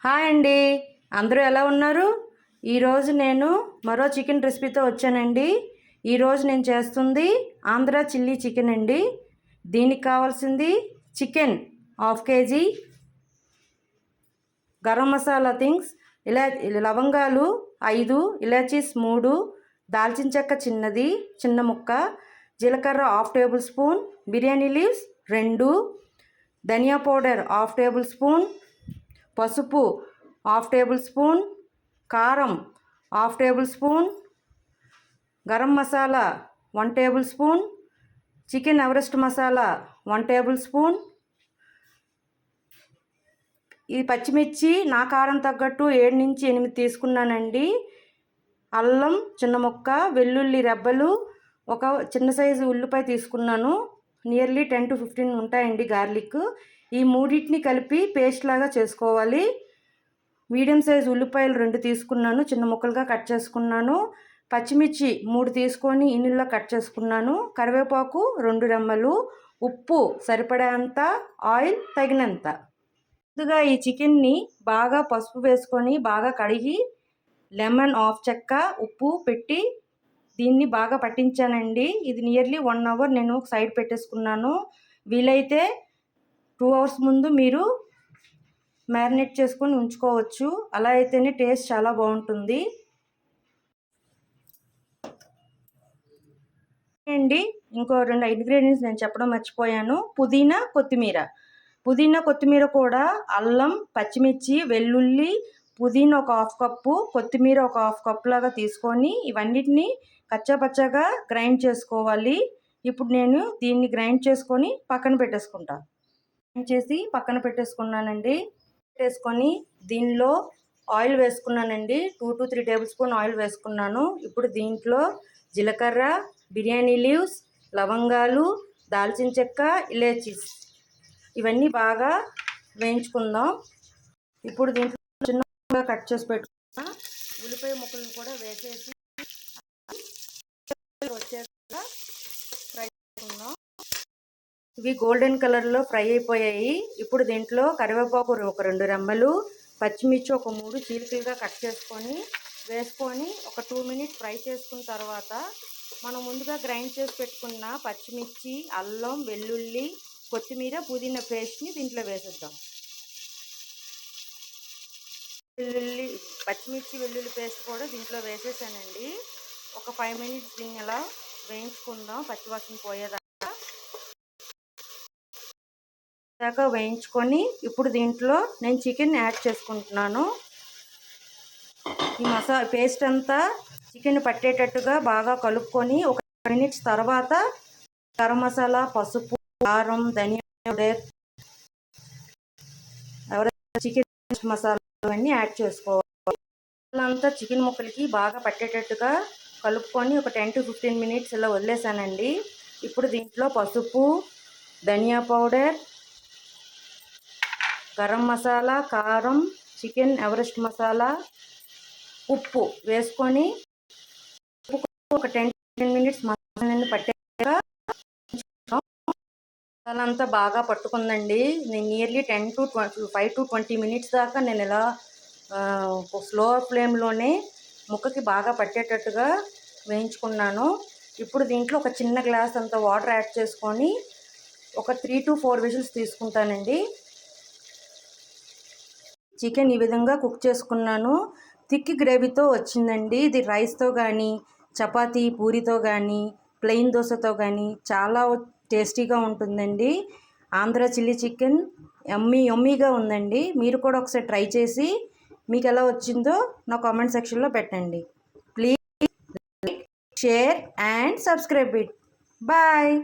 Hi అండి, అందరూ ఎలా ఉన్నారు? ఈరోజు నేను మరో చికెన్ రెసిపీతో వచ్చానండి. ఈరోజు నేను చేస్తుంది ఆంధ్ర చిల్లీ చికెన్ అండి. దీనికి కావాల్సింది chicken 1/2 kg, garam masala things, లవంగాలు 5, ఇలాచీస్ 3, దాల్చిన చెక్క చిన్న ముక్క, జీలకర్ర 1/2 టేబుల్ స్పూన్, బిర్యానీ లీవ్స్ 2, ధనియా పౌడర్ 1/2 టేబుల్ స్పూన్, పసుపు 1/2 టేబుల్ స్పూన్, కారం 1/2 table spoon, garam masala 1 table spoon, chicken Everest masala 1 table spoon. ఈ పచ్చిమిర్చి నా కారం తగ్గట్టు 7 నుంచి 8 తీసుకున్నానండి. అల్లం చిన్న ముక్క, వెల్లుల్లి రెబ్బలు, ఒక చిన్న సైజు ఉల్లిపాయ తీసుకున్నాను. నియర్లీ 10 to 15 ఉంటాయండి గార్లిక్. ఈ మూడింటిని కలిపి పేస్ట్ లాగా చేసుకోవాలి. మీడియం సైజు ఉల్లిపాయలు 2 తీసుకున్నాను, చిన్న ముక్కలుగా కట్ చేసుకున్నాను. పచ్చిమిర్చి 3 తీసుకొని ఇన్నుల్లో కట్ చేసుకున్నాను. కరివేపాకు 2 రెమ్మలు, ఉప్పు సరిపడేంత, ఆయిల్ తగినంత. ముందుగా ఈ చికెన్ని బాగా పసుపు వేసుకొని బాగా కడిగి లెమన్ 1/2 చెక్క ఉప్పు పెట్టి దీన్ని బాగా పట్టించానండి. ఇది నియర్లీ 1 hour నేను సైడ్ పెట్టేసుకున్నాను. వీలైతే 2 hours ముందు మీరు మ్యారినేట్ చేసుకొని ఉంచుకోవచ్చు. అలా అయితేనే టేస్ట్ చాలా బాగుంటుంది అండి. ఇంకో 2 ఇంగ్రీడియంట్స్ నేను చెప్పడం మర్చిపోయాను. పుదీనా కొత్తిమీర కూడా అల్లం, పచ్చిమిర్చి, వెల్లుల్లి, పుదీనా ఒక 1/2 కప్పు, కొత్తిమీర ఒక 1/2 కప్పు లాగా తీసుకొని ఇవన్నిటిని కచ్చాపచ్చాగా గ్రైండ్ చేసుకోవాలి. ఇప్పుడు నేను దీన్ని గ్రైండ్ చేసుకొని పక్కన పెట్టేసుకుంటాను. గ్రైండ్ చేసి పక్కన పెట్టేసుకున్నానండి. పెట్టేసుకొని దీనిలో ఆయిల్ వేసుకున్నానండి. 2 to 3 టేబుల్ స్పూన్ ఆయిల్ వేసుకున్నాను. ఇప్పుడు దీంట్లో జీలకర్ర, బిర్యానీ లీవ్స్, లవంగాలు, దాల్చిన చెక్క, ఇలాచీస్ ఇవన్నీ బాగా వేయించుకుందాం. ఇప్పుడు దీంట్లో చిన్నగా కట్ చేసి పెట్టుకున్న ఉల్లిపాయ ముక్కలను కూడా వేసేసి వచ్చేలా ఫ్రై చేసుకుందాం. ఇవి గోల్డెన్ కలర్లో ఫ్రై అయిపోయాయి. ఇప్పుడు దీంట్లో కరివేపాకు ఒక 2 రెమ్మలు, పచ్చిమిర్చి ఒక 3 చీలికలుగా కట్ చేసుకొని వేసుకొని ఒక 2 minutes ఫ్రై చేసుకున్న తర్వాత మనం ముందుగా గ్రైండ్ చేసి పెట్టుకున్న పచ్చిమిర్చి, అల్లం, వెల్లుల్లి, కొత్తిమీర, పుదీనా పేస్ట్ని దీంట్లో వేసేద్దాం. పచ్చిమిర్చి వెల్లుల్లి పేస్ట్ కూడా దీంట్లో వేసేసానండి. ఒక 5 minutes దీన్ని అలా వేయించుకుందాం, పచ్చివాసన పోయేదాకా వేయించుకొని ఇప్పుడు దీంట్లో నేను చికెన్ యాడ్ చేసుకుంటున్నాను. ఈ పేస్ట్ అంతా చికెన్ పట్టేటట్టుగా బాగా కలుపుకొని ఒక 5 minutes తర్వాత గరం మసాలా, పసుపు, కారం, ధనియా పౌడర్, చికెన్ మసాలా ఇవన్నీ యాడ్ చేసుకోవాలి. అంతా చికెన్ ముక్కలకి బాగా పట్టేటట్టుగా కలుపుకొని ఒక 10 to 15 minutes ఇలా వదిలేసానండి. ఇప్పుడు దీంట్లో పసుపు, ధనియా పౌడర్, గరం మసాలా, కారం, చికెన్ ఎవరెస్ట్ మసాలా, ఉప్పు వేసుకొని ఒక 10 to 15 minutes మసాలాన్ని పట్టేట్టుగా మసాలా అంతా బాగా పట్టుకుందండి. నేను నియర్లీ 5 to 20 minutes దాకా నేను ఇలా స్లో ఫ్లేమ్లోనే ముక్కకి బాగా పట్టేటట్టుగా వేయించుకున్నాను. ఇప్పుడు దీంట్లో ఒక చిన్న గ్లాస్ అంత వాటర్ యాడ్ చేసుకొని ఒక 3 to 4 whistles తీసుకుంటానండి. చికెన్ ఈ విధంగా కుక్ చేసుకున్నాను. థిక్ గ్రేవీతో వచ్చిందండి. ఇది రైస్తో కానీ, చపాతీ పూరితో కానీ, ప్లెయిన్ దోశతో కానీ చాలా టేస్టీగా ఉంటుందండి. ఆంధ్ర చిల్లీ చికెన్ యమ్మీగా ఉందండి. మీరు కూడా ఒకసారి ట్రై చేసి మీకు ఎలా వచ్చిందో నా కామెంట్ సెక్షన్లో పెట్టండి. Please like, share and subscribe it. Bye.